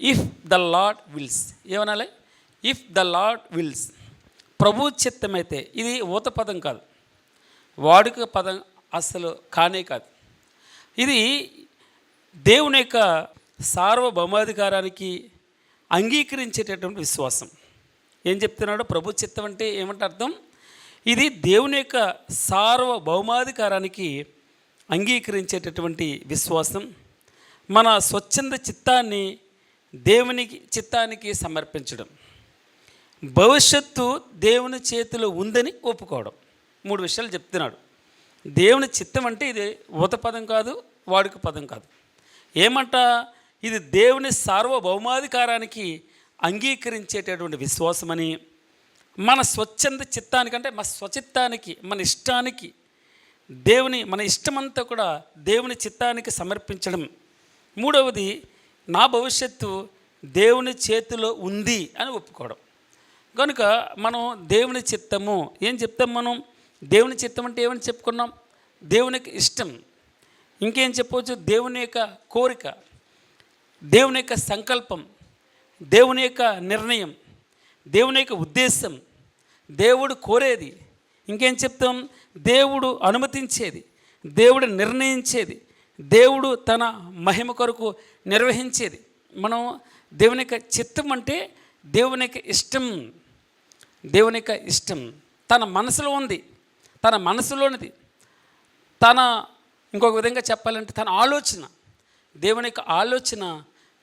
If the lord wills, ఏమనాలి? If the lord wills, ప్రభు చిత్తమైతే. ఇది ఊత పదం కాదు, వాడుక పదం అసలు కానే కాదు. ఇది దేవుని యొక్క సార్వభౌమాధికారానికి అంగీకరించేటటువంటి విశ్వాసం. ఏం చెప్తున్నాడు? ప్రభు చిత్తం అంటే ఏమంటే అర్థం, ఇది దేవుని యొక్క సార్వభౌమాధికారానికి అంగీకరించేటటువంటి విశ్వాసం. మన స్వచ్ఛంద చిత్తాన్ని దేవునికి చిత్తానికి సమర్పించడం, భవిష్యత్తు దేవుని చేతిలో ఉందని ఒప్పుకోవడం. 3 విషయాలు చెప్తున్నాడు. దేవుని చిత్తం అంటే ఇది ఊత పదం కాదు, వాడుక పదం కాదు. ఏమంట? ఇది దేవుని సార్వభౌమాధికారానికి అంగీకరించేటటువంటి విశ్వాసమని, మన స్వచ్ఛంద చిత్తానికి అంటే మన స్వచిత్తానికి, మన ఇష్టానికి మన ఇష్టమంతా కూడా దేవుని చిత్తానికి సమర్పించడం. 3వది, నా భవిష్యత్తు దేవుని చేతిలో ఉంది అని ఒప్పుకోవడం. కనుక మనం దేవుని చిత్తము ఏం చెప్తాం? మనం దేవుని చిత్తం అంటే ఏమని చెప్పుకున్నాం? దేవునికి ఇష్టం. ఇంకేం చెప్పవచ్చు? దేవుని యొక్క కోరిక, దేవుని యొక్క సంకల్పం, దేవుని యొక్క నిర్ణయం, దేవుని యొక్క ఉద్దేశం, దేవుడు కోరేది. ఇంకేం చెప్తాం? దేవుడు అనుమతించేది, దేవుడు నిర్ణయించేది, దేవుడు తన మహిమ కొరకు నిర్వహించేది. మనం దేవుని యొక్క చిత్తం అంటే దేవుని యొక్క ఇష్టం. దేవుని యొక్క ఇష్టం తన మనసులో ఉంది, తన మనసులోనిది, ఇంకొక విధంగా చెప్పాలంటే తన ఆలోచన, దేవుని యొక్క ఆలోచన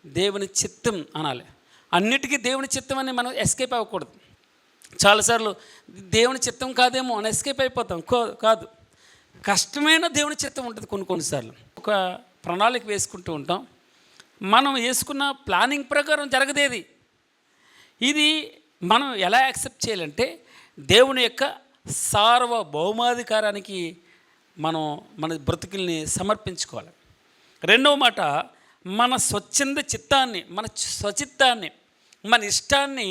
దేవుని చిత్తం అనాలి. అన్నిటికీ దేవుని చిత్తం అని మనం ఎస్కేప్ అవ్వకూడదు. చాలాసార్లు దేవుని చిత్తం కాదేమో అని ఎస్కేప్ అయిపోతాం. కాదు, కష్టమైన దేవుని చిత్తం ఉంటుంది. కొన్నిసార్లు ఒక ప్రణాళిక వేసుకుంటూ ఉంటాం, మనం వేసుకున్న ప్లానింగ్ ప్రకారం జరగదేది. ఇది మనం ఎలా యాక్సెప్ట్ చేయాలంటే దేవుని యొక్క సార్వభౌమాధికారానికి మన బ్రతుకుల్ని సమర్పించుకోవాలి. రెండవ మాట, మన స్వచ్ఛంద చిత్తాన్ని, మన స్వచిత్తాన్ని, మన ఇష్టాన్ని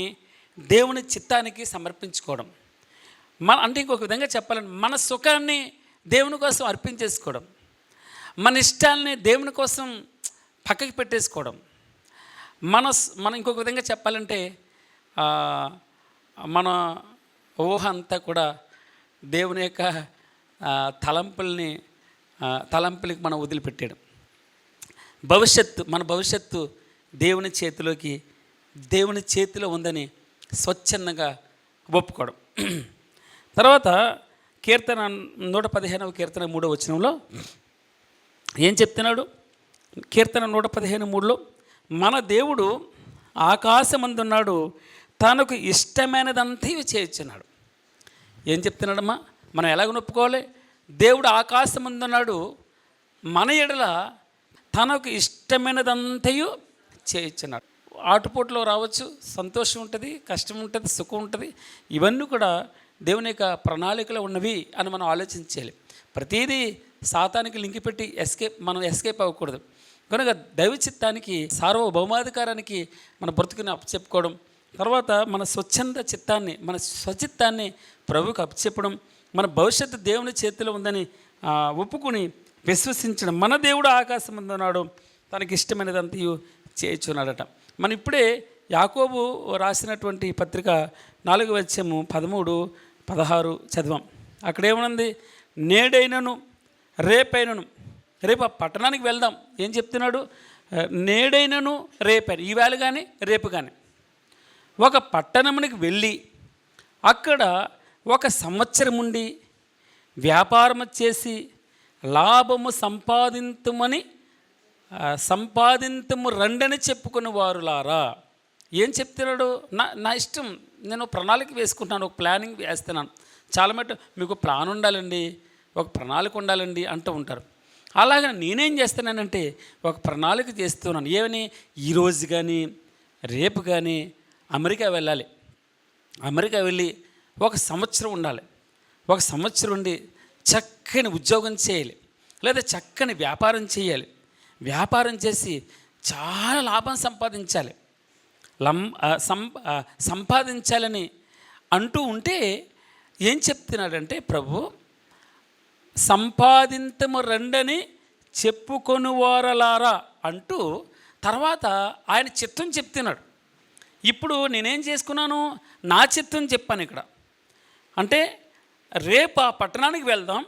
దేవుని చిత్తానికి సమర్పించుకోవడం. అంటే ఇంకొక విధంగా చెప్పాలంటే మన సుఖాన్ని దేవుని కోసం అర్పించేసుకోవడం, మన ఇష్టాలని దేవుని కోసం పక్కకి పెట్టేసుకోవడం. మన ఇంకొక విధంగా చెప్పాలంటే మన ఊహ అంతా కూడా దేవుని యొక్క తలంపులకి మనం వదిలిపెట్టేయడం. మన భవిష్యత్తు దేవుని చేతిలో ఉందని స్వచ్ఛందంగా ఒప్పుకోవడం. తర్వాత కీర్తన 115వ కీర్తన 3వ వచనంలో ఏం చెప్తున్నాడు? కీర్తన 115:3లో, మన దేవుడు ఆకాశమందున్నాడు, తనకు ఇష్టమైనదంతా చేయొచ్చున్నాడు. ఏం చెప్తున్నాడమ్మా? మనం ఎలాగ ఒప్పుకోవాలి? దేవుడు ఆకాశమందున్నాడు, మన ఎడల తనకు ఇష్టమైనదంతయు చేయొచ్చున్నాడు. ఆటుపోట్లో రావచ్చు, సంతోషం ఉంటుంది, కష్టం ఉంటుంది, సుఖం ఉంటుంది. ఇవన్నీ కూడా దేవుని యొక్క ప్రణాళికలో ఉన్నవి అని మనం ఆలోచించాలి. ప్రతిదీ సాతానికి లింక్ పెట్టి మనం ఎస్కేప్ అవ్వకూడదు. కనుక దైవ చిత్తానికి, సార్వభౌమాధికారానికి మన బ్రతుకుని అప్పచెప్పుకోవడం. తర్వాత మన స్వచ్ఛంద చిత్తాన్ని, మన స్వచిత్తాన్ని ప్రభువుకు అప్పచెప్పడం. మన భవిష్యత్తు దేవుని చేతిలో ఉందని ఒప్పుకుని విశ్వసించడం. మన దేవుడు ఆకాశం ఉన్నాడు, తనకి ఇష్టమైనదంతా చేయుచున్నాడట. మనం ఇప్పుడే యాకోబు రాసినటువంటి పత్రిక 4వ అధ్యాయము 13, 16 చదివాం. అక్కడేమనుంది? నేడైనను రేపైనను, రేపు ఆ పట్టణానికి వెళ్దాం. ఏం చెప్తున్నాడు? నేడైనను రేపైన, ఈవేళ కానీ రేపు కానీ ఒక పట్టణమునికి వెళ్ళి అక్కడ 1 సంవత్సరం ఉండి వ్యాపారము చేసి లాభము సంపాదింతుము రండని చెప్పుకుని వారులారా. ఏం చెప్తున్నాడు? నా ఇష్టం, నేను ప్రణాళిక వేసుకుంటున్నాను, ఒక ప్లానింగ్ వేస్తున్నాను. చాలా మటు మీకు ప్లాన్ ఉండాలండి, ఒక ప్రణాళిక ఉండాలండి అంటూ ఉంటారు. అలాగే నేనేం చేస్తున్నానంటే ఒక ప్రణాళిక చేస్తున్నాను. ఏమని? ఈరోజు కానీ రేపు కానీ అమెరికా వెళ్ళాలి, అమెరికా వెళ్ళి 1 సంవత్సరం ఉండాలి, 1 సంవత్సరం ఉండి చక్కని ఉద్యోగం చేయాలి, లేదా చక్కని వ్యాపారం చేయాలి, వ్యాపారం చేసి చాలా లాభం సంపాదించాలని అంటూ ఉంటే ఏం చెప్తున్నాడంటే ప్రభు, సంపాదింతము రండని చెప్పుకొని వారలారా అంటూ తర్వాత ఆయన చిత్తం చెప్తున్నాడు. ఇప్పుడు నేనేం చేసుకున్నాను, నా చిత్తం చెప్పాను ఇక్కడ. అంటే రేపు ఆ పట్టణానికి వెళ్దాం,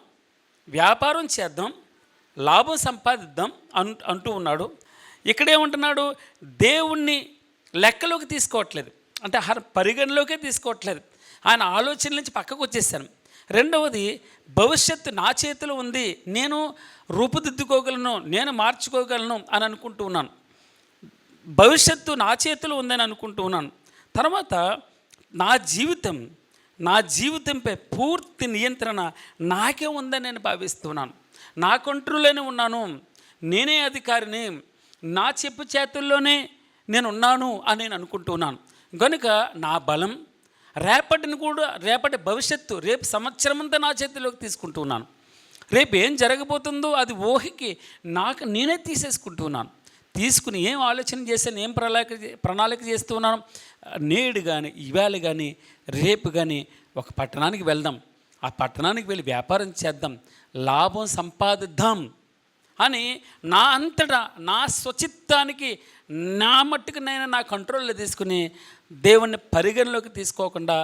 వ్యాపారం చేద్దాం, లాభం సంపాదిద్దాం అంటూ ఉన్నాడు. ఇక్కడేమంటున్నాడు, దేవుణ్ణి లెక్కలోకి తీసుకోవట్లేదు, అంటే పరిగణలోకే తీసుకోవట్లేదు. ఆయన ఆలోచనల నుంచి పక్కకు వచ్చేసాను. రెండవది, భవిష్యత్తు నా చేతిలో ఉంది, నేను రూపుదిద్దుకోగలను, నేను మార్చుకోగలను అని అనుకుంటూ ఉన్నాను. భవిష్యత్తు నా చేతిలో ఉందని అనుకుంటూ ఉన్నాను. తర్వాత నా జీవితంపై పూర్తి నియంత్రణ నాకే ఉందని నేను భావిస్తున్నాను. నా కంట్రోల్లోనే ఉన్నాను, నేనే అధికారిని, నా చెప్పు చేతుల్లోనే నేను ఉన్నాను అని నేను అనుకుంటున్నాను. కనుక నా బలం రేపటి భవిష్యత్తు, రేపు సంవత్సరం అంతా నా చేతిలోకి తీసుకుంటున్నాను. రేపు ఏం జరగబోతుందో అది ఊహకి నేనే తీసేసుకుంటున్నాను. తీసుకుని ఏం ఆలోచన చేశాను, ఏం ప్రణాళిక చేస్తున్నాను, నేడు కానీ ఇవాళ కానీ రేపు కానీ ఒక పట్టణానికి వెళ్దాం, ఆ పట్టణానికి వెళ్ళి వ్యాపారం చేద్దాం, లాభం సంపాదిద్దాం అని నా అంతటా నా స్వచిత్తానికి నా మట్టుకు నేను నా కంట్రోల్లో తీసుకుని దేవుణ్ణి పరిగణలోకి తీసుకోకుండా,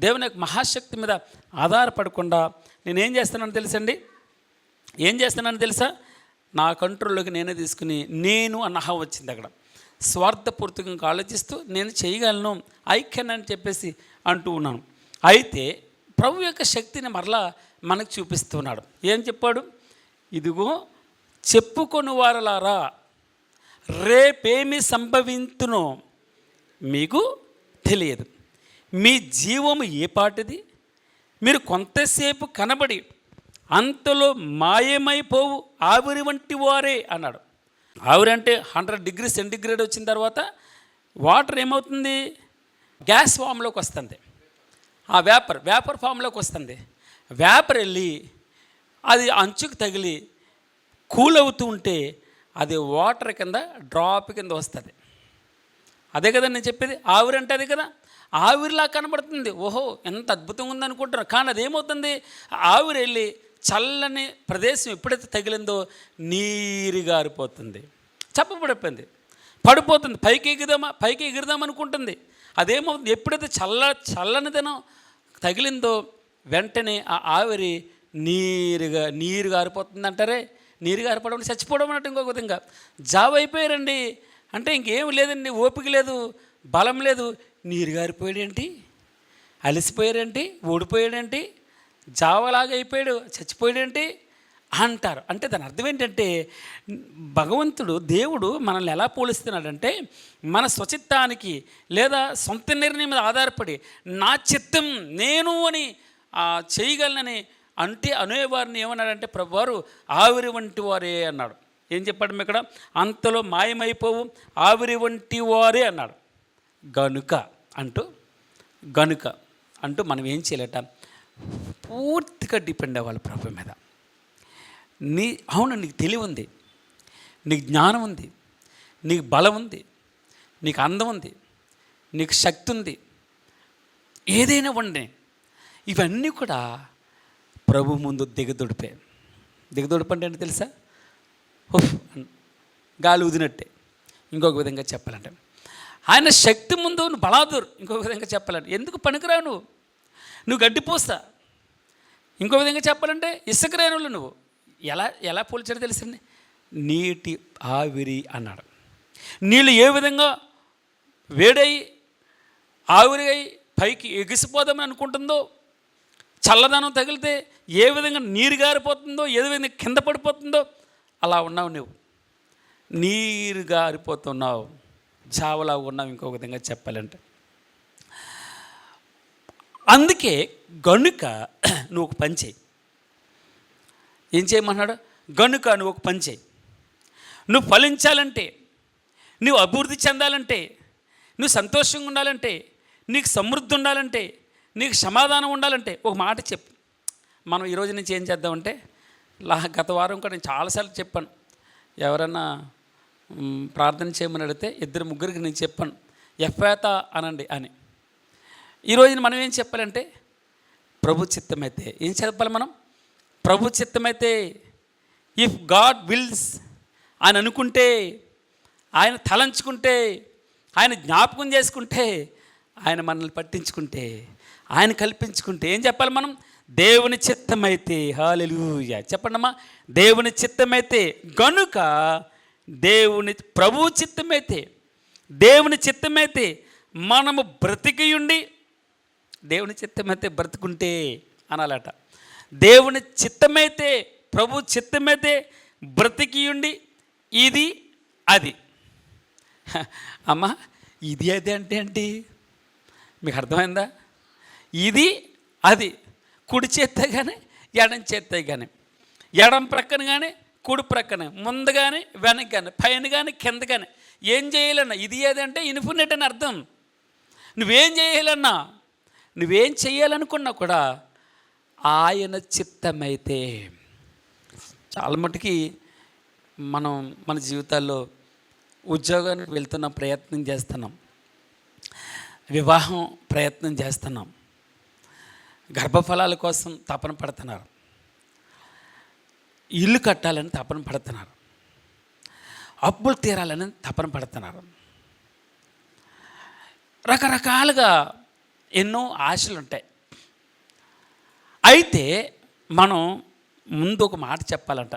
దేవుని యొక్క మహాశక్తి మీద ఆధారపడకుండా నేనేం చేస్తున్నానో తెలుసా, నా కంట్రోల్లోకి నేనే తీసుకుని నేను అన్న అహం వచ్చింది. అక్కడ స్వార్థపూర్తికంగా ఆలోచిస్తూ నేను చేయగలను, ఐ కెన్ అని చెప్పేసి అంటూ ఉన్నాను. అయితే ప్రభు యొక్క శక్తిని మరలా మనకు చూపిస్తున్నాడు. ఏం చెప్పాడు, ఇదిగో చెప్పుకొని వారలారా, రేపేమి సంభవించునో మీకు తెలియదు, మీ జీవము ఏ పాటిది, మీరు కొంతసేపు కనబడి అంతలో మాయమైపోవు ఆవిరి వంటి వారే అన్నాడు. ఆవిరి అంటే 100 డిగ్రీ సెంటిగ్రేడ్ వచ్చిన తర్వాత వాటర్ ఏమవుతుంది, గ్యాస్ ఫామ్లోకి వస్తుంది, ఆ వేపర్ ఫామ్లోకి వస్తుంది. వేపర్ వెళ్ళి అది అంచుకు తగిలి కూల్ అవుతూ ఉంటే అది వాటర్ కింద డ్రాప్ కింద వస్తుంది. అదే కదా నేను చెప్పేది, ఆవిరి అంటే అదే కదా, ఆవిరిలా కనబడుతుంది. ఓహో ఎంత అద్భుతంగా ఉందనుకుంటున్నారు, కానీ అదేమవుతుంది, ఆవిరి వెళ్ళి చల్లని ప్రదేశం ఎప్పుడైతే తగిలిందో నీరు గారిపోతుంది, చప్పబడిపోయింది, పడిపోతుంది, పైకి ఎగురుదాం అనుకుంటుంది. అదేమవుతుంది, ఎప్పుడైతే చల్లనిదనం తగిలిందో వెంటనే ఆ ఆవిరి నీరు గారిపోతుంది అంటారే. నీరు గారిపోవడం చచ్చిపోవడం అన్నట్టు ఇంకొక విధంగా జాబ్ అయిపోయారండి. అంటే ఇంకేం లేదండి, ఓపిక లేదు, బలం లేదు, నీరు గారిపోయాడేంటి, అలసిపోయాడేంటి, ఓడిపోయాడేంటి, జావలాగా అయిపోయాడు, చచ్చిపోయాడేంటి అంటారు. అంటే దాని అర్థం ఏంటంటే, భగవంతుడు దేవుడు మనల్ని ఎలా పోలిస్తున్నాడంటే, మన స్వచిత్తానికి లేదా సొంత నిర్ణయం మీద ఆధారపడి నా చిత్తం నేను అని చేయగలనని అంటే అనేవారిని ఏమన్నాడంటే ప్రభువారు ఆవిరి వంటి వారే అన్నాడు. ఏం చెప్పాడు ఇక్కడ, అంతలో మాయమైపోవు ఆవిరి వంటి వారే అన్నాడు. గనుక అంటూ మనం ఏం చేయలేట, పూర్తిగా డిపెండ్ అవ్వాలి ప్రభు మీద. అవును, నీకు తెలివి ఉంది, నీకు జ్ఞానం ఉంది, నీకు బలం ఉంది, నీకు అందం ఉంది, నీకు శక్తి ఉంది, ఏదైనా ఉండే ఇవన్నీ కూడా ప్రభు ముందు దిగదొడిపే. దిగదొడిపంటే ఏంటి తెలుసా, గాలి ఊదినట్టే. ఇంకొక విధంగా చెప్పాలంటే ఆయన శక్తి ముందు నువ్వు బలాదురు. ఇంకొక విధంగా చెప్పాలంటే ఎందుకు పనికిరావు, నువ్వు గడ్డిపోస్తా. ఇంకో విధంగా చెప్పాలంటే ఇసుకరేణులు నువ్వు. ఎలా పోల్చాడో తెలుసండి, నీటి ఆవిరి అన్నాడు. నీళ్ళు ఏ విధంగా వేడై ఆవిరి అయి పైకి ఎగిసిపోదామని అనుకుంటుందో, చల్లదనం తగిలితే ఏ విధంగా నీరు గారిపోతుందో, ఏ విధంగా కింద పడిపోతుందో అలా ఉన్నావు నువ్వు. నీరు గారిపోతున్నావు, జావలా ఉన్నావు. ఇంకో విధంగా చెప్పాలంటే అందుకే గనుక నువ్వు ఒక పని చేయి. ఏం చేయమన్నాడు, గనుక నువ్వు ఒక పని చేయి. నువ్వు ఫలించాలంటే, నువ్వు అభివృద్ధి చెందాలంటే, నువ్వు సంతోషంగా ఉండాలంటే, నీకు సమృద్ధి ఉండాలంటే, నీకు సమాధానం ఉండాలంటే ఒక మాట చెప్పు. మనం ఈరోజు నుంచి ఏం చేద్దామంటే, గత వారం కూడా నేను చాలాసార్లు చెప్పాను, ఎవరన్నా ప్రార్థన చేయమని అడిగితే 2-3 నేను చెప్పాను, ఎఫ్ఫాత అనండి అని. ఈరోజు మనం ఏం చెప్పాలంటే, ప్రభు చిత్తమైతే ఏం చెప్పాలి మనం, ప్రభు చిత్తమైతే, ఇఫ్ గాడ్ విల్స్ అని అనుకుంటే ఆయన తలంచుకుంటే, ఆయన జ్ఞాపకం చేసుకుంటే, ఆయన మనల్ని పట్టించుకుంటే, ఆయన కల్పించుకుంటే ఏం చెప్పాలి మనం? దేవుని చిత్తమైతే. హల్లెలూయా చెప్పండమ్మా. దేవుని చిత్తమైతే గనుక, దేవుని ప్రభు చిత్తమైతే, దేవుని చిత్తమైతే మనము బ్రతికియుండి, దేవుని చిత్తమైతే బ్రతుకుంటే అనాలట. దేవుని చిత్తమైతే, ప్రభు చిత్తమైతే బ్రతికియుండి, ఇది అది. అమ్మా, ఇది అది అంటే ఏంటి? మీకు అర్థమైందా? ఇది అది, కుడి చేత్తే కానీ ఎడం చేత్తే కానీ, ఎడం ప్రక్కన కానీ కుడి ప్రక్కన, ముందు కానీ వెనక కానీ, పైన కానీ కింద కానీ ఏం చేయాలన్నా ఇది అది అంటే ఇన్ఫినిట్ అని అర్థం. నువ్వేం చేయాలన్నా, నువ్వేం చేయాలనుకున్నా కూడా ఆయన చిత్తమైతే. చాలా మటుకి మనం మన జీవితాల్లో ఉద్యోగానికి వెళ్తున్నాం, ప్రయత్నం చేస్తున్నాం, వివాహం ప్రయత్నం చేస్తున్నాం, గర్భఫలాల కోసం తపన పడుతున్నారు, ఇల్లు కట్టాలని తపన పడుతున్నారు, అప్పులు తీరాలని తపన పడుతున్నారు, రకరకాలుగా ఎన్నో ఆశలు ఉంటాయి. అయితే మనం ముందు ఒక మాట చెప్పాలంట.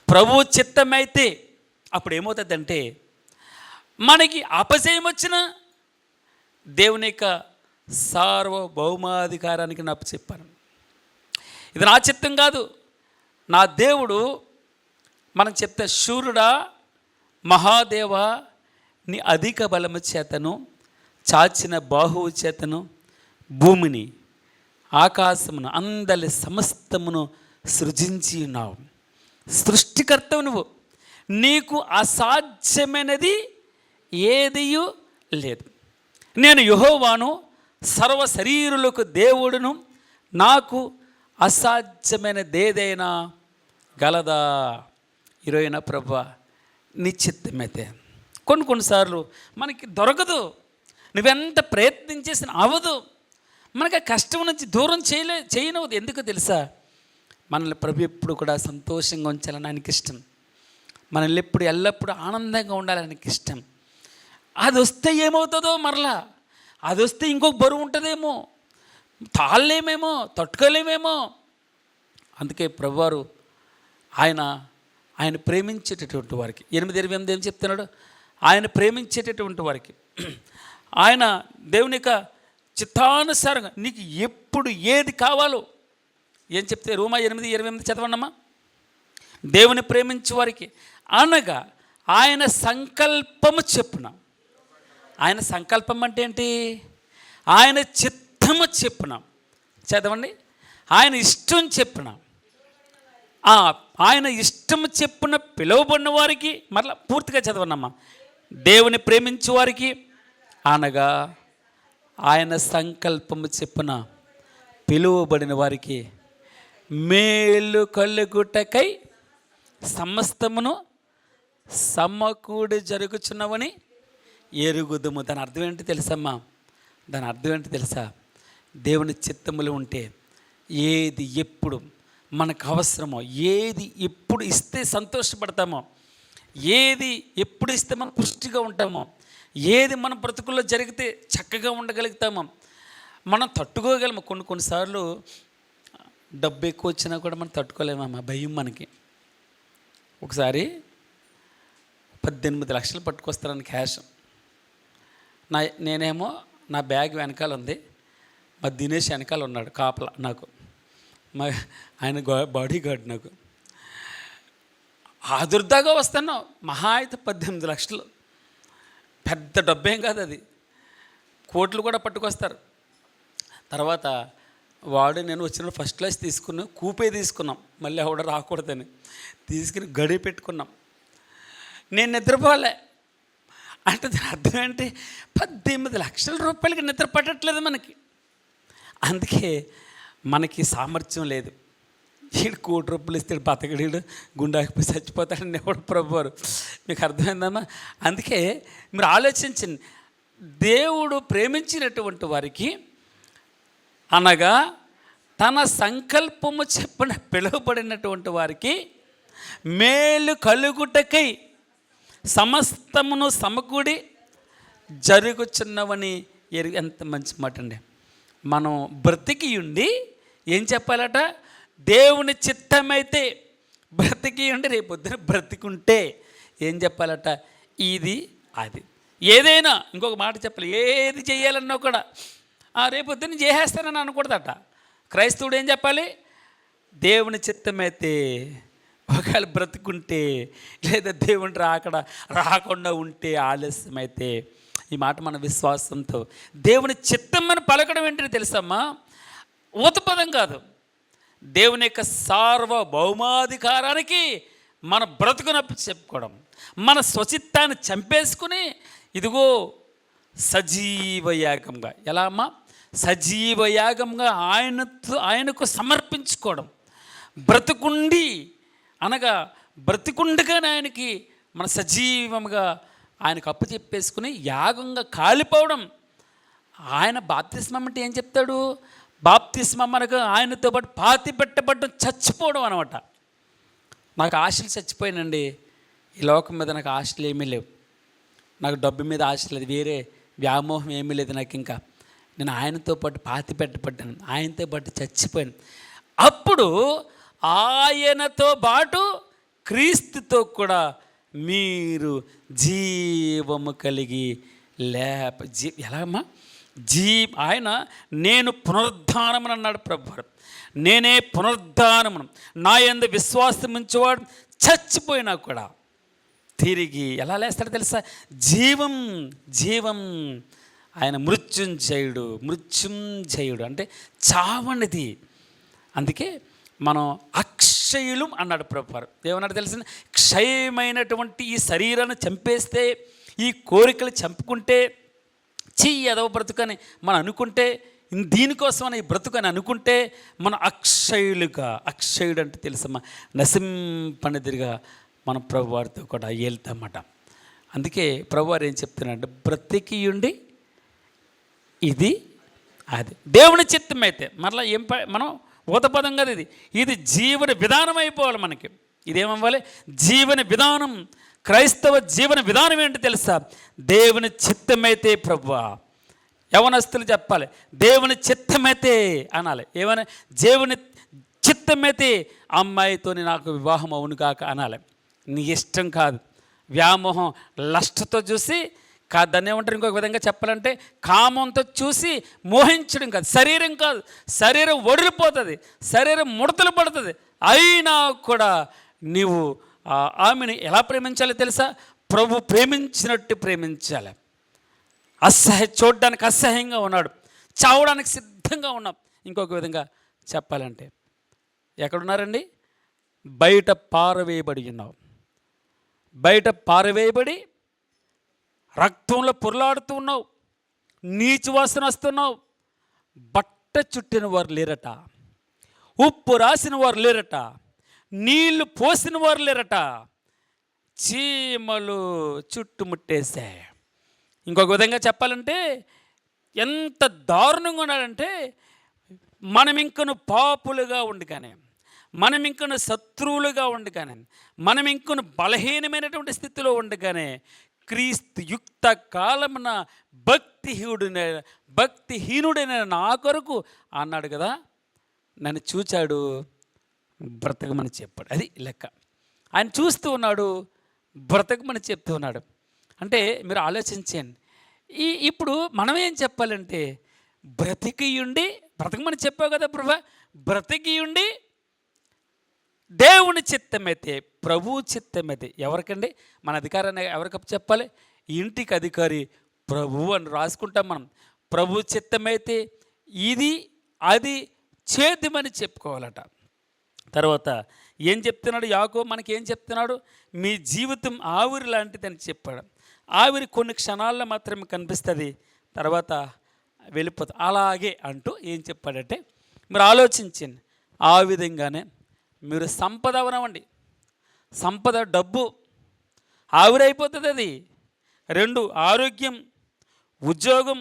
ప్రభు చిత్తమైతే అప్పుడు ఏమవుతుందంటే, మనకి అపజయం వచ్చిన దేవుని యొక్క సార్వభౌమాధికారానికి నాకు చెప్పాను. ఇది నా చిత్తం కాదు, నా దేవుడు మనం చెప్తే, శూరుడా మహాదేవ, నీ అధిక బలము చేతను చాచిన బాహువు చేతను భూమిని ఆకాశమును అందలి సమస్తమును సృజించి ఉన్నావు. సృష్టికర్తవు నువ్వు, నీకు అసాధ్యమైనది ఏదియూ లేదు. నేను యెహోవాను, సర్వ శరీరులకు దేవుడును, నాకు అసాధ్యమైనదేదైనా గలదా? ఈరోజున ప్రభువా నీ చిత్తమైతే. కొన్నిసార్లు మనకి దొరకదు, నువ్వెంత ప్రయత్నం చేసిన అవ్వదు, మనకు ఆ కష్టం నుంచి దూరం చేయనవద్దు. ఎందుకు తెలుసా? మనల్ని ప్రభు ఎప్పుడు కూడా సంతోషంగా ఉంచాలని ఆయనకి ఇష్టం. మనల్ని ఎప్పుడు ఎల్లప్పుడూ ఆనందంగా ఉండాలని ఆయనకి ఇష్టం. అది వస్తే ఏమవుతుందో, మరలా అది వస్తే ఇంకొక బరువు ఉంటుందేమో, తాళలేమేమో, తట్టుకోలేమేమో. అందుకే ప్రభువారు ఆయన ప్రేమించేటటువంటి వారికి 8:28 ఏం చెప్తున్నాడు? ఆయన ప్రేమించేటటువంటి వారికి, ఆయన దేవుని యొక్క చిత్తానుసారంగా నీకు ఎప్పుడు ఏది కావాలో ఏం చెప్తే, రోమా 8:28 చదవండమ్మా. దేవుని ప్రేమించే వారికి అనగా ఆయన సంకల్పము చెప్పున. ఆయన సంకల్పం అంటే ఏంటి? ఆయన చిత్తము చెప్పున. చదవండి. ఆయన ఇష్టం చెప్పున, ఆయన ఇష్టము చెప్పున పిలువబడిన వారికి, మరలా పూర్తిగా చదవనమ్మా. దేవుని ప్రేమించే వారికి అనగా ఆయన సంకల్పము చెప్పున పిలువబడిన వారికి మేలు కలుగుటకై సమస్తమును సమకూడి జరుగుచున్నవని ఎరుగుదుము. దాని అర్థం ఏంటి తెలుసమ్మా? దాని అర్థం ఏంటి తెలుసా? దేవుని చిత్తములు ఉంటే ఏది ఎప్పుడు మనకు అవసరమో, ఏది ఎప్పుడు ఇస్తే సంతోషపడతామో, ఏది ఎప్పుడు ఇస్తే మనం పుష్టిగా ఉంటామో, ఏది మన బ్రతుకుల్లో జరిగితే చక్కగా ఉండగలుగుతామో, మనం తట్టుకోగలము. కొన్నిసార్లు డబ్బు ఎక్కువ వచ్చినా కూడా మనం తట్టుకోలేమమ్మా, భయం మనకి. ఒకసారి 18 లక్షలు పట్టుకొస్తానని క్యాష్. నేనేమో నా బ్యాగ్ వెనకాల ఉంది, మా దినేష్ వెనకాల ఉన్నాడు కాపలా నాకు, ఆయన బాడీ గార్డ్ నాకు. ఆదుర్దాగా వస్తున్నాం. మహా అయితే 18 లక్షలు, పెద్ద డబ్బేం కాదు అది, కోట్లు కూడా పట్టుకొస్తారు. తర్వాత వాడు నేను వచ్చిన ఫస్ట్ క్లాస్ తీసుకున్నాం, కూపే తీసుకున్నాం, మళ్ళీ ఆవిడ రాకూడదని తీసుకుని గడి పెట్టుకున్నాం. నేను నిద్రపోలే అంటే దాని అర్థం ఏంటి? 18 లక్షల రూపాయలకి నిద్ర పట్టట్లేదు మనకి. అందుకే మనకి సామర్థ్యం లేదు. ఈడు 1 కోటి రూపాయలు ఇస్తాడు, బతకడీడు, గుండాకిపోయి చచ్చిపోతాడని ఎవడు ప్రభువారు. మీకు అర్థమైందమ్మా? అందుకే మీరు ఆలోచించండి. దేవుడు ప్రేమించినటువంటి వారికి అనగా తన సంకల్పము చెప్పిన పిలువబడినటువంటి వారికి మేలు కలుగుటకై సమస్తమును సమకూడి జరుగుచున్నవని ఎంత మంచి మాట అండి. మనం బ్రతికి ఉండి ఏం చెప్పాలట? దేవుని చిత్తమైతే బ్రతికి ఉండి రేపొద్దున బ్రతికుంటే ఏం చెప్పాలట? ఇది అది ఏదైనా ఇంకొక మాట చెప్పాలి, ఏది చేయాలన్నా కూడా రేపొద్దున చేసేస్తానని అనకూడదట. క్రైస్తవుడు ఏం చెప్పాలి? దేవుని చిత్తమైతే, ఒకవేళ బ్రతుకుంటే, లేదా దేవుని రాకుండా ఉంటే, ఆలస్యమైతే, ఈ మాట మన విశ్వాసంతో దేవుని చిత్తం అని పలకడం ఏంటో తెలుసమ్మా? ఊతపదం కాదు. దేవుని యొక్క సార్వభౌమాధికారానికి మన బ్రతుకునప్పు చెప్పుకోవడం, మన స్వచిత్తాన్ని చంపేసుకుని ఇదిగో సజీవయాగంగా, ఎలా అమ్మా? సజీవయాగంగా ఆయనకు సమర్పించుకోవడం. బ్రతుకుండి అనగా బ్రతికుండగానే ఆయనకి మన సజీవంగా ఆయనకు అప్పు చెప్పేసుకుని యాగంగా కాలిపోవడం. ఆయన బాప్తిస్మం అంటే ఏం చెప్తాడు? బాప్తిస్మం మనకు ఆయనతో పాటు పాతి పెట్టబడ్డం, చచ్చిపోవడం అనమాట. నాకు ఆశలు చచ్చిపోయానండి. ఈ లోకం మీద నాకు ఆశలు ఏమీ లేవు. నాకు డబ్బు మీద ఆశ లేదు, వేరే వ్యామోహం ఏమీ లేదు నాకు. ఇంకా నేను ఆయనతో పాటు పాతి పెట్టబడ్డాను, ఆయనతో పాటు చచ్చిపోయాను. అప్పుడు ఆయనతో పాటు క్రీస్తుతో కూడా మీరు జీవము కలిగి ఎలాగమ్మా? ఆయన నేను పునరుద్ధానమును అన్నాడు ప్రభువారు. నేనే పునరుద్ధానమును, నా యందు విశ్వాసం ఉంచేవాడు చచ్చిపోయినా కూడా తిరిగి ఎలా లేస్తాడో తెలుసా? జీవం. జీవం. ఆయన మృత్యుంజయుడు అంటే చావనిది. అందుకే మనం అక్షయులు అన్నాడు ప్రభువారు. ఏమన్నాడు తెలిసిన? క్షయమైనటువంటి ఈ శరీరాన్ని చంపేస్తే, ఈ కోరికలు చంపుకుంటే, ఎదవ బ్రతుకని మనం అనుకుంటే, దీనికోసం ఈ బ్రతుకని అనుకుంటే మనం అక్షయులుగా, అక్షయుడు అంటే తెలుసమ్మా, నశింపనిదిగా మన ప్రభువారితో కూడా వెళ్తామట. అందుకే ప్రభువారు ఏం చెప్తున్నాడు? బ్రతికియుండి ఇది అది దేవుని చిత్తం అయితే, మరలా మనం ఊతపదం కదా ఇది జీవన విధానం అయిపోవాలి మనకి. ఇదేమవ్వాలి? జీవన విధానం. క్రైస్తవ జీవన విధానం ఏంటి తెలుసా? దేవుని చిత్తమైతే ప్రభువా, యవనస్తులు చెప్పాలి, దేవుని చిత్తమైతే అనాలి. ఏమని? దేవుని చిత్తమైతే అమ్మాయితో నాకు వివాహం అవును కాక అనాలి. నీ ఇష్టం కాదు, వ్యామోహం లష్టతో చూసి దాన్ని ఏమంటారు? ఇంకొక విధంగా చెప్పాలంటే కామంతో చూసి మోహించడం కాదు. శరీరం కాదు, శరీరం ఒడిలిపోతుంది, శరీరం ముడతలు పడుతుంది. అయినా కూడా నీవు ఆమెను ఎలా ప్రేమించాలో తెలుసా? ప్రభు ప్రేమించినట్టు ప్రేమించాలి. చూడడానికి అసహ్యంగా ఉన్నాడు, చావడానికి సిద్ధంగా ఉన్నాం. ఇంకొక విధంగా చెప్పాలంటే ఎక్కడున్నారండి? బయట పారవేయబడి ఉన్నావు. బయట పారవేయబడి రక్తంలో పొరలాడుతూ ఉన్నావు, నీచు వాసన వస్తున్నావు. బట్ట చుట్టిన వారు లేరట, ఉప్పు రాసిన వారు లేరట, నీళ్లు పోసిన వారు లేరట, చీమలు చుట్టుముట్టేశాయి. ఇంకొక విధంగా చెప్పాలంటే ఎంత దారుణంగా ఉన్నాడంటే, మనం ఇంకను పాపులుగా ఉండగానే, మనం ఇంకను శత్రువులుగా ఉండగానే, మనం ఇంకను బలహీనమైనటువంటి స్థితిలో ఉండగానే క్రీస్తు యుక్త కాలమున భక్తిహీనుడైన నా కొరకు అన్నాడు కదా, నన్ను చూచాడు, బ్రతకమని చెప్పాడు. అది లెక్క. ఆయన చూస్తూ ఉన్నాడు, బ్రతకమని చెప్తూ ఉన్నాడు. అంటే మీరు ఆలోచించండి. ఇప్పుడు మనం ఏం చెప్పాలంటే, బ్రతకమని చెప్పావు కదా ప్రభా, బ్రతికియుండి దేవుని చిత్తమైతే, ప్రభు చిత్తమైతే. ఎవరికండి? మన అధికారాన్ని ఎవరికి చెప్పాలి? ఇంటికి అధికారి ప్రభు అని రాసుకుంటాం మనం. ప్రభు చిత్తమైతే ఇది అది చేద్దామని చెప్పుకోవాలట. తర్వాత ఏం చెప్తున్నాడు యాకోబు? మనకి ఏం చెప్తున్నాడు? మీ జీవితం ఆవిరి లాంటిదని చెప్పాడు. ఆవిరి కొన్ని క్షణాల్లో మాత్రమే కనిపిస్తుంది, తర్వాత వెళ్ళిపోతుంది. అలాగే అంటూ ఏం చెప్పాడంటే, మీరు ఆలోచించండి. ఆ విధంగానే మీరు సంపద అవనవండి, సంపద డబ్బు ఆవిరైపోతుంది. అది 2 ఆరోగ్యం, ఉద్యోగం,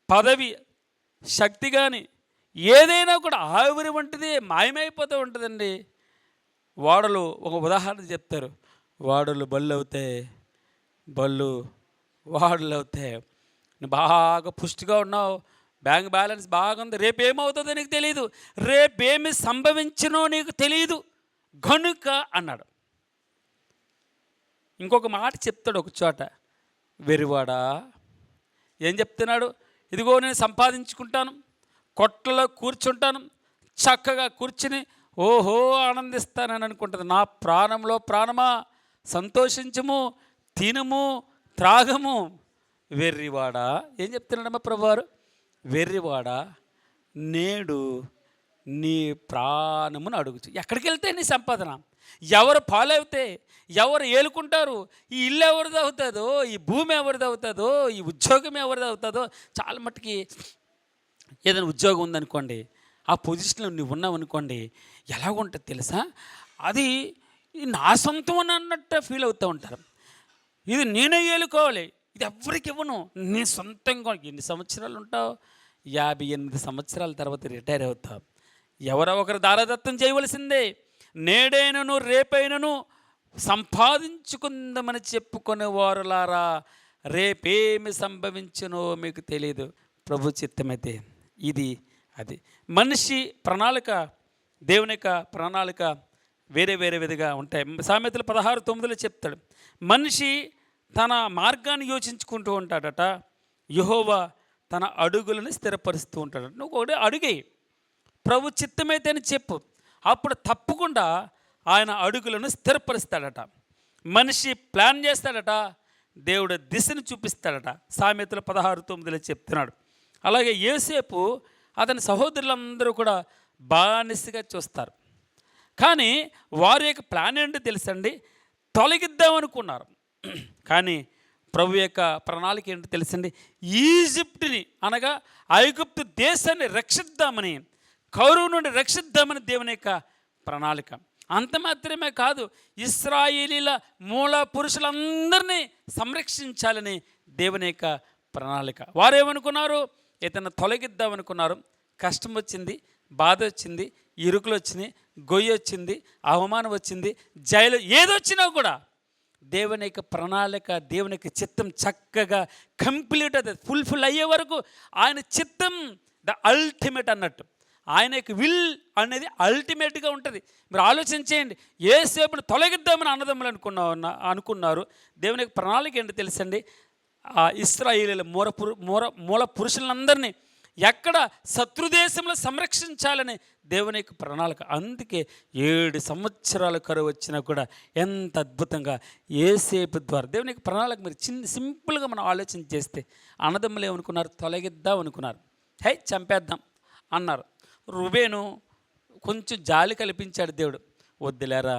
పదవి, శక్తి కానీ ఏదైనా కూడా ఆవిరి వంటిది మాయమైపోతూ ఉంటుందండి. ఓడలు ఒక ఉదాహరణ చెప్తారు. ఓడలు బళ్ళు అవుతాయి, బళ్ళు వాడలు అవుతాయి. నువ్వు బాగా పుష్టిగా ఉన్నావు, బ్యాంక్ బ్యాలెన్స్ బాగుంది, రేపేమవుతుందో నీకు తెలియదు, రేపేమి సంభవించినో నీకు తెలియదు గనుక అన్నాడు. ఇంకొక మాట చెప్తాడు ఒక చోట, వెరివాడా ఏం చెప్తున్నాడు, ఇదిగో నేను సంపాదించుకుంటాను, కొట్లలో కూర్చుంటాను, చక్కగా కూర్చుని ఓహో ఆనందిస్తానని అనుకుంటుంది. నా ప్రాణంలో ప్రాణమా సంతోషించము, తినము, త్రాగము. వెర్రివాడా ఏం చెప్తున్నాడమ్మా ప్రభువారు, వెర్రివాడా నేడు నీ ప్రాణమును అడుగుచు. ఎక్కడికి వెళ్తే నీ సంపాదన, ఎవరు పాలవుతే, ఎవరు ఏలుకుంటారు, ఈ ఇల్లు ఎవరిది అవుతుందో, ఈ భూమి ఎవరిది అవుతుందో, ఈ ఉద్యోగం ఎవరిది అవుతుందో. చాలా మట్టుకి ఏదైనా ఉద్యోగం ఉందనుకోండి, ఆ పొజిషన్లో నువ్వు ఉన్నావు అనుకోండి, ఎలాగుంటుంది తెలుసా, అది నా సొంతం అని అన్నట్టు ఫీల్ అవుతూ ఉంటారు. ఇది నేనే ఏలుకోవాలి, ఇది ఎవరికి ఇవ్వను, నీ సొంతంగా. ఎన్ని సంవత్సరాలు ఉంటావు, 58 సంవత్సరాల తర్వాత రిటైర్ అవుతావు. ఎవరో ఒకరు దారదత్తం చేయవలసిందే. నేడైనను రేపైనను సంపాదించుకుందామని చెప్పుకునే వారులారా, రేపేమి సంభవించునో మీకు తెలియదు. ప్రభు చిత్తమైతే ఇది అది. మనిషి ప్రణాళిక, దేవుని యొక్క ప్రణాళిక వేరే వేరే విధంగా ఉంటాయి. సామెతలు 16:9 చెప్తాడు, మనిషి తన మార్గాన్ని యోచించుకుంటూ ఉంటాడట, యెహోవా తన అడుగులను స్థిరపరుస్తూ ఉంటాడట. నువ్వు ఒకటి అడుగే, ప్రభు చిత్తమైతే అని చెప్పు, అప్పుడు తప్పకుండా ఆయన అడుగులను స్థిరపరుస్తాడట. మనిషి ప్లాన్ చేస్తాడట, దేవుడు దిశను చూపిస్తాడట. సామెతలు 16:9 చెప్తున్నాడు. అలాగే యోసేపు అతని సహోదరులందరూ కూడా బానిసగా చూస్తారు, కానీ వారి యొక్క ప్లాన్ ఏంటో తెలుసండి, తొలగిద్దామనుకున్నారు. కానీ ప్రభు యొక్క ప్రణాళిక ఏంటో తెలుసండి, ఈజిప్టుని అనగా ఐగుప్తు దేశాన్ని రక్షిద్దామని, కౌరవు నుండి రక్షిద్దామని దేవుని యొక్క ప్రణాళిక. అంత మాత్రమే కాదు, ఇశ్రాయేలీల మూల పురుషులందరినీ సంరక్షించాలని దేవుని యొక్క ప్రణాళిక. వారేమనుకున్నారు, ఇతను తొలగిద్దామనుకున్నారు. కష్టం వచ్చింది, బాధ వచ్చింది, ఇరుకులు వచ్చినాయి, గొయ్యి వచ్చింది, అవమానం వచ్చింది, జైలు ఏదొచ్చినా కూడా దేవుని యొక్క ప్రణాళిక, దేవుని యొక్క చిత్తం చక్కగా కంప్లీట్ అవుతుంది. ఫుల్ఫిల్ అయ్యే వరకు ఆయన చిత్తం ద అల్టిమేట్ అన్నట్టు, ఆయన యొక్క విల్ అనేది అల్టిమేట్గా ఉంటుంది. మీరు ఆలోచించేయండి, యోసేపును తొలగిద్దామని అన్నదమ్ములు అనుకున్నారు. దేవుని యొక్క ప్రణాళిక ఏంటో తెలుసండి, ఆ ఇశ్రాయేలీల మూల పురుషులందరినీ ఎక్కడ శత్రుదేశంలో సంరక్షించాలని దేవుని యొక్క ప్రణాళిక. అందుకే 7 సంవత్సరాల కరువు వచ్చినా కూడా ఎంత అద్భుతంగా యోసేపు ద్వారా దేవుని యొక్క ప్రణాళిక. మీరు సింపుల్గా మనం ఆలోచన చేస్తే, అన్నదమ్ములు ఏమనుకున్నారు, తొలగిద్దాం అనుకున్నారు, హై చంపేద్దాం అన్నారు. రూబేను కొంచెం జాలి కల్పించాడు దేవుడు, వద్దులేరా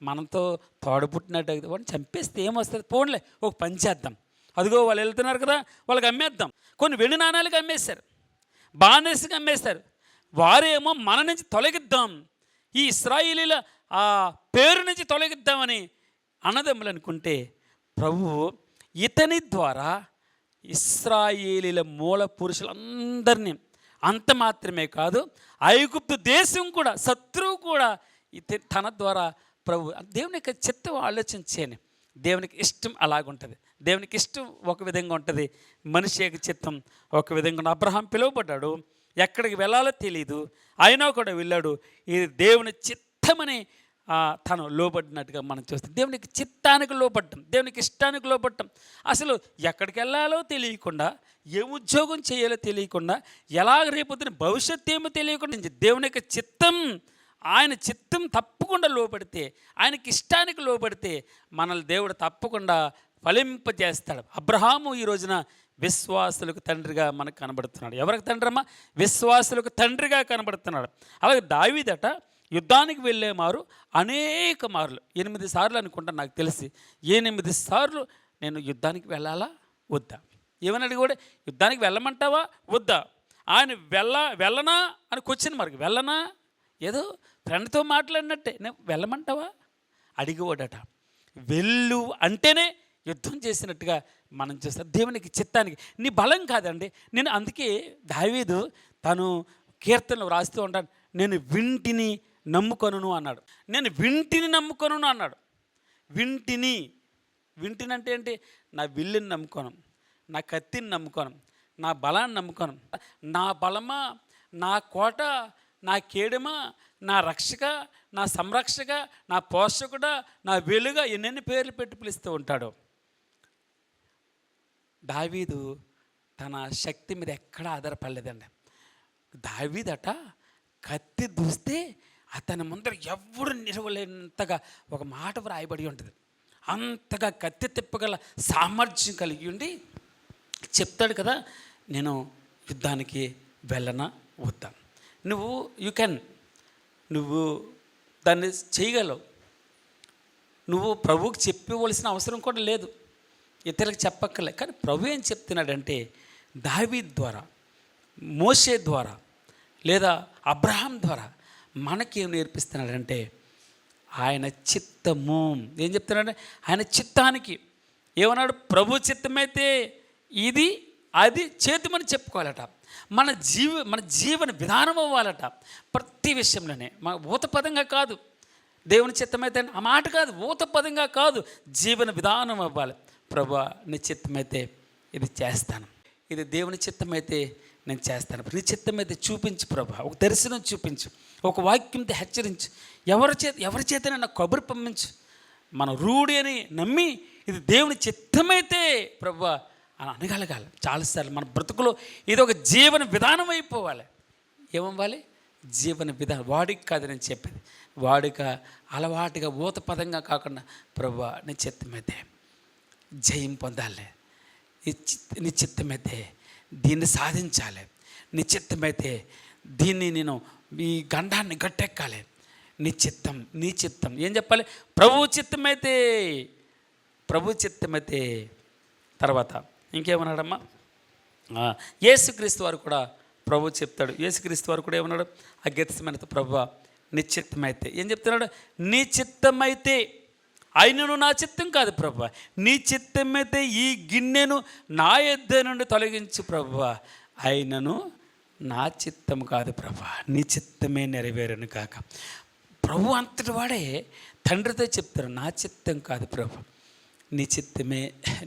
మనతో తోడబుట్టినట్టు వాడిని చంపేస్తే ఏమొస్తుంది, పోన్లే ఒక పని చేద్దాం, అదిగో వాళ్ళు వెళ్తున్నారు కదా, వాళ్ళకి అమ్మేద్దాం. కొన్ని వెండి నాణాలకి అమ్మేశారు, బానిసకి అమ్మేశారు. వారేమో మన నుంచి తొలగిద్దాం, ఈ ఇశ్రాయేలీల ఆ పేరు నుంచి తొలగిద్దామని అన్నదమ్ములు అనుకుంటే, ప్రభువు ఇతని ద్వారా ఇశ్రాయేలీల మూల పురుషులందరినీ, అంత మాత్రమే కాదు ఐగుప్తు దేశం కూడా, శత్రువు కూడా తన ద్వారా ప్రభు. దేవుని యొక్క చిత్తం ఆలోచించేని, దేవునికి ఇష్టం అలాగుంటుంది. దేవునికి ఇష్టం ఒక విధంగా ఉంటుంది, మనిషి యొక్క చిత్తం ఒక విధంగా ఉంటుంది. అబ్రహాం పిలువబడ్డాడు, ఎక్కడికి వెళ్ళాలో తెలియదు, అయినా కూడా వెళ్ళాడు. ఇది దేవుని చిత్తమని తను లోబడినట్టుగా మనం చూస్తాం. దేవునికి చిత్తానికి లోపడటం, దేవునికి ఇష్టానికి లోపడటం, అసలు ఎక్కడికి వెళ్ళాలో తెలియకుండా, ఏ ఉద్యోగం చేయాలో తెలియకుండా, ఎలాగ రేపొద్దున భవిష్యత్తు ఏమో తెలియకుండా దేవుని యొక్క చిత్తం, ఆయన చిత్తం తప్పకుండా లోపడితే, ఆయనకి ఇష్టానికి లోపడితే మనల్ని దేవుడు తప్పకుండా ఫలింపజేస్తాడు. అబ్రహాము ఈ రోజున విశ్వాసులకు తండ్రిగా మనకు కనబడుతున్నాడు. ఎవరికి తండ్రి అమ్మా? విశ్వాసులకు తండ్రిగా కనబడుతున్నాడు. అలాగే దావీదట యుద్ధానికి వెళ్ళే మారు అనేక మార్లు, 8 సార్లు అనుకుంటా నాకు తెలిసి, 8 సార్లు నేను యుద్ధానికి వెళ్ళాలా వద్దా, ఏమని అడిగి కూడా, యుద్ధానికి వెళ్ళమంటావా వద్దా, ఆయన వెళ్ళనా అని క్వశ్చన్ మార్క్, వెళ్ళనా ఏదో ఫ్రెండ్తో మాట్లాడినట్టే, నేను వెళ్ళమంటావా అడిగేవాడట. వెళ్ళు అంటేనే యుద్ధం చేసినట్టుగా మనం చూస్తాం. దేవునికి చిత్తానికి నీ బలం కాదండి. నేను అందుకే దావీదు తను కీర్తనలు రాస్తూ ఉంటాను, నేను వింటిని నమ్ముకొనును అన్నాడు. నేను వింటిని నమ్ముకొనును అన్నాడు. వింటిని వింటినంటే ఏంటి? నా విల్లుని నమ్ముకోను, నా కత్తిని నమ్ముకోను, నా బలాన్ని నమ్ముకోను. నా బలమా, నా కోట, నా కేడమా, నా రక్షక, నా సంరక్షక, నా పోషకుడ, నా వెలుగ, ఎన్నెన్ని పేర్లు పెట్టి పిలుస్తూ ఉంటాడు. దావీదు తన శక్తి మీద ఎక్కడా ఆధారపడలేదండి. దావీదట కత్తి దూస్తే అతని ముందర ఎవడు నిలవలేనంతగా ఒక మాట వ్రాయబడి ఉంటుంది. అంతగా కత్తి తిప్పగల సామర్థ్యం కలిగి ఉండి చెప్తాడు కదా, నేను యుద్ధానికి వెళ్ళనా వద్దా. నువ్వు దాన్ని చేయగలవు. నువ్వు ప్రభువుకి చెప్పవలసిన అవసరం కూడా లేదు, ఇతరులకు చెప్పక్కర్లే. కానీ ప్రభు ఏం చెప్తున్నాడంటే, దావీదు ద్వారా, మోషే ద్వారా, లేదా అబ్రహాం ద్వారా మనకేం నేర్పిస్తున్నాడంటే, ఆయన చిత్తము. ఏం చెప్తున్నాడంటే, ఆయన చిత్తానికి ఏమన్నాడు? ప్రభు చిత్తమైతే ఇది అది చేతుమని చెప్పుకోవాలట. మన జీవన విధానం అవ్వాలట. ప్రతి విషయంలోనే ఊతపదంగా కాదు, దేవుని చిత్తమైతే ఆ మాట కాదు, ఊతపదంగా కాదు, జీవన విధానం అవ్వాలి. ప్రభు నీ చిత్తమైతే ఇది చేస్తాను, ఇది దేవుని చిత్తమైతే నేను చేస్తాను. నీ చిత్తమైతే చూపించు ప్రభు, ఒక దర్శనం చూపించు, ఒక వాక్యంతో హెచ్చరించు, ఎవరి చేతనే నాకు కబురు పంపించు. మన రూఢి అని నమ్మి ఇది దేవుని చిత్తమైతే ప్రభు అని అనగలగాలి. చాలాసార్లు మన బ్రతుకులో ఇది ఒక జీవన విధానం అయిపోవాలి. ఏమవ్వాలి? జీవన విధానం. వాడికి కాదు నేను చెప్పేది, వాడిక అలవాటుగా ఊత పదంగా కాకుండా ప్రభు నీ చిత్తమైతే జయం పొందాలి, నీ చిత్తమైతే దీన్ని సాధించాలి, నీ చిత్తమైతే దీన్ని నేను ఈ గండాన్ని గట్టెక్కాలి, నీ చిత్తం. ఏం చెప్పాలి? ప్రభు చిత్తమైతే. తర్వాత ఇంకేమన్నాడమ్మా? యేసుక్రీస్తు వారు కూడా ప్రభు చెప్తాడు. యేసుక్రీస్తు వారు కూడా ఏమన్నాడు? ఆ గెత్సేమనే ప్రభువా నీ చిత్తమైతే. ఏం చెప్తున్నాడు? నీ చిత్తమైతే. ఆయనను నా చిత్తం కాదు ప్రభువా, నీ చిత్తమైతే ఈ గిన్నెను నా యొద్ద నుండి తొలగించు ప్రభువా. ఆయనను నా చిత్తం కాదు ప్రభువా, నీ చిత్తమే నెరవేరును కాక. ప్రభు అంతటి వాడే తండ్రితో చెప్తారు, నా చిత్తం కాదు ప్రభు, నీ చిత్తమే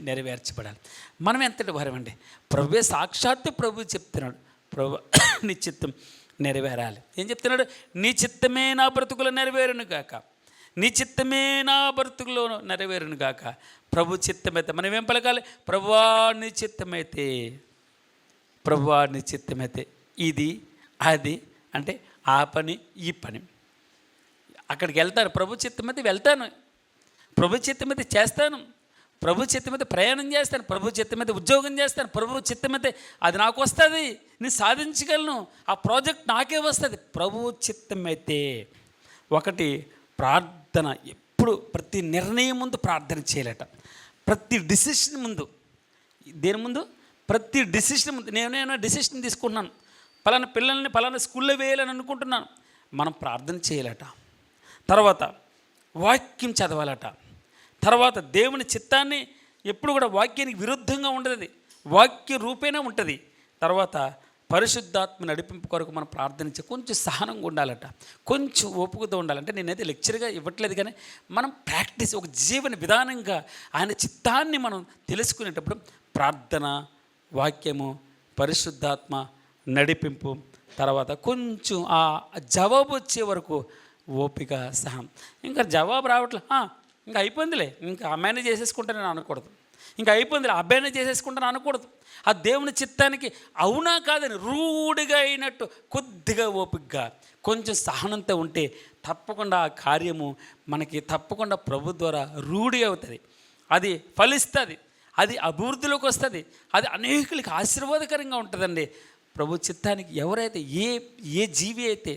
నెరవేర్చబడాలి. మనం ఎంతటి వారమండి? ప్రభువే సాక్షాత్తు ప్రభు చెప్తున్నాడు, ప్రభు నీ చిత్తం నెరవేరాలి. ఏం చెప్తున్నాడు? నీ చిత్తమే నా బ్రతుకులో నెరవేరును గాక, నీ చిత్తమే నా బ్రతుకులో నెరవేరును గాక. ప్రభు చిత్తమైతే మనం ఏం పలకాలి? ప్రభువా నీ చిత్తమైతే, ప్రభువా నీ చిత్తమైతే ఇది అది అంటే ఆ పని ఈ పని. అక్కడికి వెళ్తాను, ప్రభు చిత్తమైతే వెళ్తాను, ప్రభు చిత్తమైతే చేస్తాను, ప్రభు చిత్తమైతే ప్రయాణం చేస్తాను, ప్రభు చిత్తమైతే ఉద్యోగం చేస్తాను, ప్రభు చిత్తమైతే అది నాకు వస్తుంది, నేను సాధించగలను, ఆ ప్రాజెక్ట్ నాకే వస్తుంది. ప్రభు చిత్తమైతే. ఒకటి ప్రార్థన. ఎప్పుడు ప్రతి నిర్ణయం ముందు ప్రార్థన చేయాలట. ప్రతి డిసిషన్ ముందు, దేని ముందు? ప్రతి డిసిషన్ ముందు. నేనైనా డిసిషన్ తీసుకున్నాను, పలానా పిల్లల్ని పలానా స్కూల్లో వేయాలని అనుకుంటున్నాను, మనం ప్రార్థన చేయాలట. తర్వాత వాక్యం చదవాలట. తర్వాత దేవుని చిత్తాన్ని ఎప్పుడు కూడా వాక్యానికి విరుద్ధంగా ఉండదు, వాక్య రూపేణా ఉంటుంది. తర్వాత పరిశుద్ధాత్మ నడిపింపు కొరకు మనం ప్రార్థించే కొంచెం సహనంగా ఉండాలట, కొంచెం ఓపికతో ఉండాలంటే. నేనైతే లెక్చర్గా ఇవ్వట్లేదు, కానీ మనం ప్రాక్టీస్, ఒక జీవన విధానంగా ఆయన చిత్తాన్ని మనం తెలుసుకునేటప్పుడు ప్రార్థన, వాక్యము, పరిశుద్ధాత్మ నడిపింపు, తర్వాత కొంచెం ఆ జవాబు వచ్చే వరకు ఓపిక, సహనం. ఇంకా జవాబు రావట్లే, ఇంకా అయిపోయిందిలే, ఇంకా అమ్మాయిని చేసేసుకుంటానని అనకూడదు, ఇంకా అయిపోయిందిలే అబ్బాయిని చేసేసుకుంటాను అనకూడదు. ఆ దేవుని చిత్తానికి అవునా కాదని రూఢిగా అయినట్టు కొద్దిగా ఓపికగా కొంచెం సహనంతో ఉంటే తప్పకుండా ఆ కార్యము మనకి తప్పకుండా ప్రభు ద్వారా రూఢి అవుతుంది, అది ఫలిస్తుంది, అది అభివృద్ధిలోకి వస్తుంది, అది అనేకులకి ఆశీర్వాదకరంగా ఉంటుందండి. ప్రభు చిత్తానికి ఎవరైతే ఏ జీవి అయితే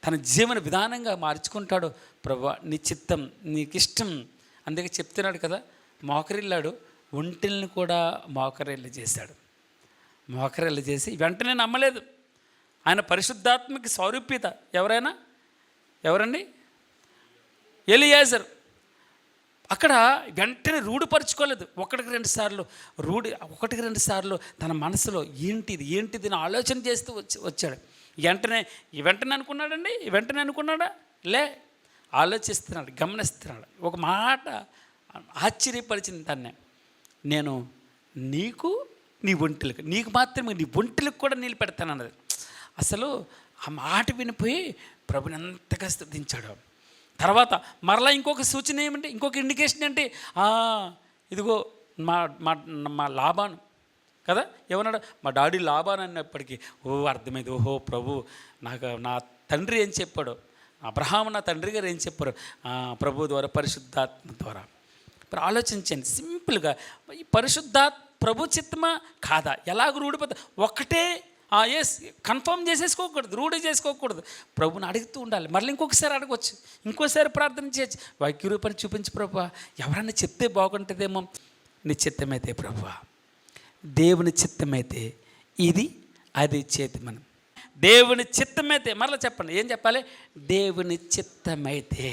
తన జీవన విధానంగా మార్చుకుంటాడో, ప్రభు నీ చిత్తం నీకు ఇష్టం. అందుకే చెప్తున్నాడు కదా, మోకరిల్లాడు, ఒంటిల్ని కూడా మోకరిల్లు చేశాడు. మోకరిల్లు చేసి వెంటనే నమ్మలేదు. ఆయన పరిశుద్ధాత్మకి స్వరూప్యత. ఎవరండి? ఎలియాజర్. అక్కడ వెంటనే రూఢిపరుచుకోలేదు. ఒకటికి రెండు సార్లు తన మనసులో ఏంటిది అని ఆలోచన చేస్తూ వచ్చాడు. వెంటనే అనుకున్నాడా? ఆలోచిస్తున్నాడు, గమనిస్తున్నాడు. ఒక మాట ఆశ్చర్యపరిచింది తన్నే. నేను నీకు నీ ఒంటెలకు, నీకు మాత్రమే, నీ ఒంటెలకు కూడా నీళ్ళు పెడతానన్నది. అసలు ఆ మాట వినిపోయి ప్రభుని ఎంతగా స్తుతించాడు. తర్వాత మరలా ఇంకొక సూచన ఏమంటే, ఇంకొక ఇండికేషన్ అంటే, ఇదిగో మా మా మా లాబాను కదా ఏమన్నాడు, మా డాడీ లాబాను అన్నప్పటికీ అర్థమైంది. ఓహో ప్రభు నాకు నా తండ్రి ఏం చెప్పాడు, అబ్రహాము నా తండ్రి గారు ఏం చెప్పారు, ప్రభు ద్వారా, పరిశుద్ధాత్మ ద్వారా. ఇప్పుడు ఆలోచించండి సింపుల్గా, ఈ ప్రభు చిత్తమా కాదా ఎలాగ రూఢిపోతా, ఒక్కటే ఎస్ కన్ఫర్మ్ చేసేసుకోకూడదు, రూఢి చేసుకోకూడదు. ప్రభుని అడుగుతూ ఉండాలి. మళ్ళీ ఇంకొకసారి అడగవచ్చు, ఇంకోసారి ప్రార్థన చేయొచ్చు. వాక్యరూపాన్ని చూపించి ప్రభు, ఎవరన్నా చెప్తే బాగుంటుందేమో, నీ చిత్తమైతే ప్రభు, దేవుని చిత్తమైతే ఇది అది చేతి మనం. దేవుని చిత్తమైతే, మరలా చెప్పండి ఏం చెప్పాలి, దేవుని చిత్తమైతే.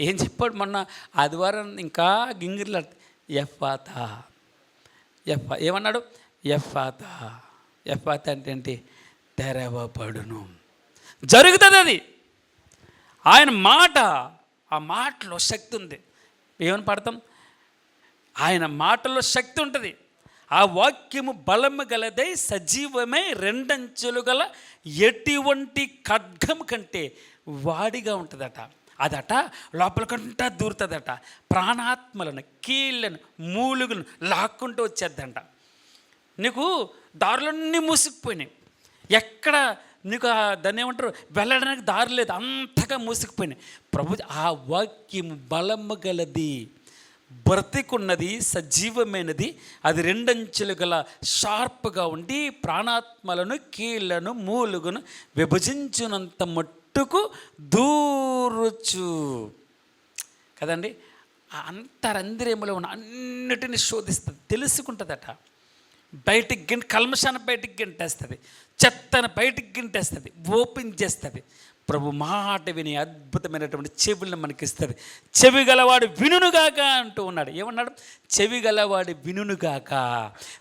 ఏం చెప్పాడు మొన్న ఆదివారం ఇంకా గింగిర్లా, ఎఫ్ఫాతా ఏమన్నాడు, ఎఫ్ఫాతా అంటే ఏంటి, తెరవబడును, జరుగుతుంది అది. ఆయన మాట, ఆ మాటలో శక్తి ఉంది. ఏమని పడతాం, ఆయన మాటలో శక్తి ఉంటుంది. ఆ వాక్యము బలము గలదై సజీవమై రెండంచులు గల ఎటువంటి ఖడ్గం కంటే వాడిగా ఉంటుందట. అదట లోపలికంటా దూరుతుందట, ప్రాణాత్మలను, కీళ్ళను, మూలుగులను లాక్కుంటూ వచ్చేద్దంట. నీకు దారులన్నీ మూసుకుపోయినాయి, ఎక్కడ నీకు దాన్ని ఏమంటారు, వెళ్ళడానికి దారి లేదు, అంతగా మూసుకుపోయినాయి. ప్రభు ఆ వాక్యము బలము గలది, బ్రతికున్నది, సజీవమైనది, అది రెండంచులు గల షార్ప్గా ఉండి ప్రాణాత్మలను, కీళ్లను, మూలుగును విభజించునంత మట్టుకు దూరుచు కదండి. ఆ అంతరంద్రియములో ఉన్న అన్నిటిని శోధిస్తుంది, తెలుసుకుంటుందట. బయటికి కల్మషాన్ని బయటికి గెంటేస్తుంది, చెత్తను బయటికి గెంటేస్తుంది, ఓపెన్ చేస్తుంది. ప్రభు మాట విని అద్భుతమైనటువంటి చెవులను మనకిస్తుంది. చెవి గలవాడు వినుగాక అంటూ ఉన్నాడు. ఏమన్నాడు, చెవి గలవాడు వినుగాక.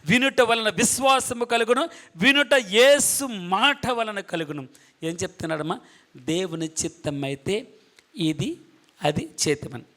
వినుట వలన విశ్వాసము కలుగును, వినుట యేసు మాట వలన కలుగును. ఏం చెప్తున్నాడమ్మా, దేవుని చిత్తం అయితే ఇది అది చేతిమని.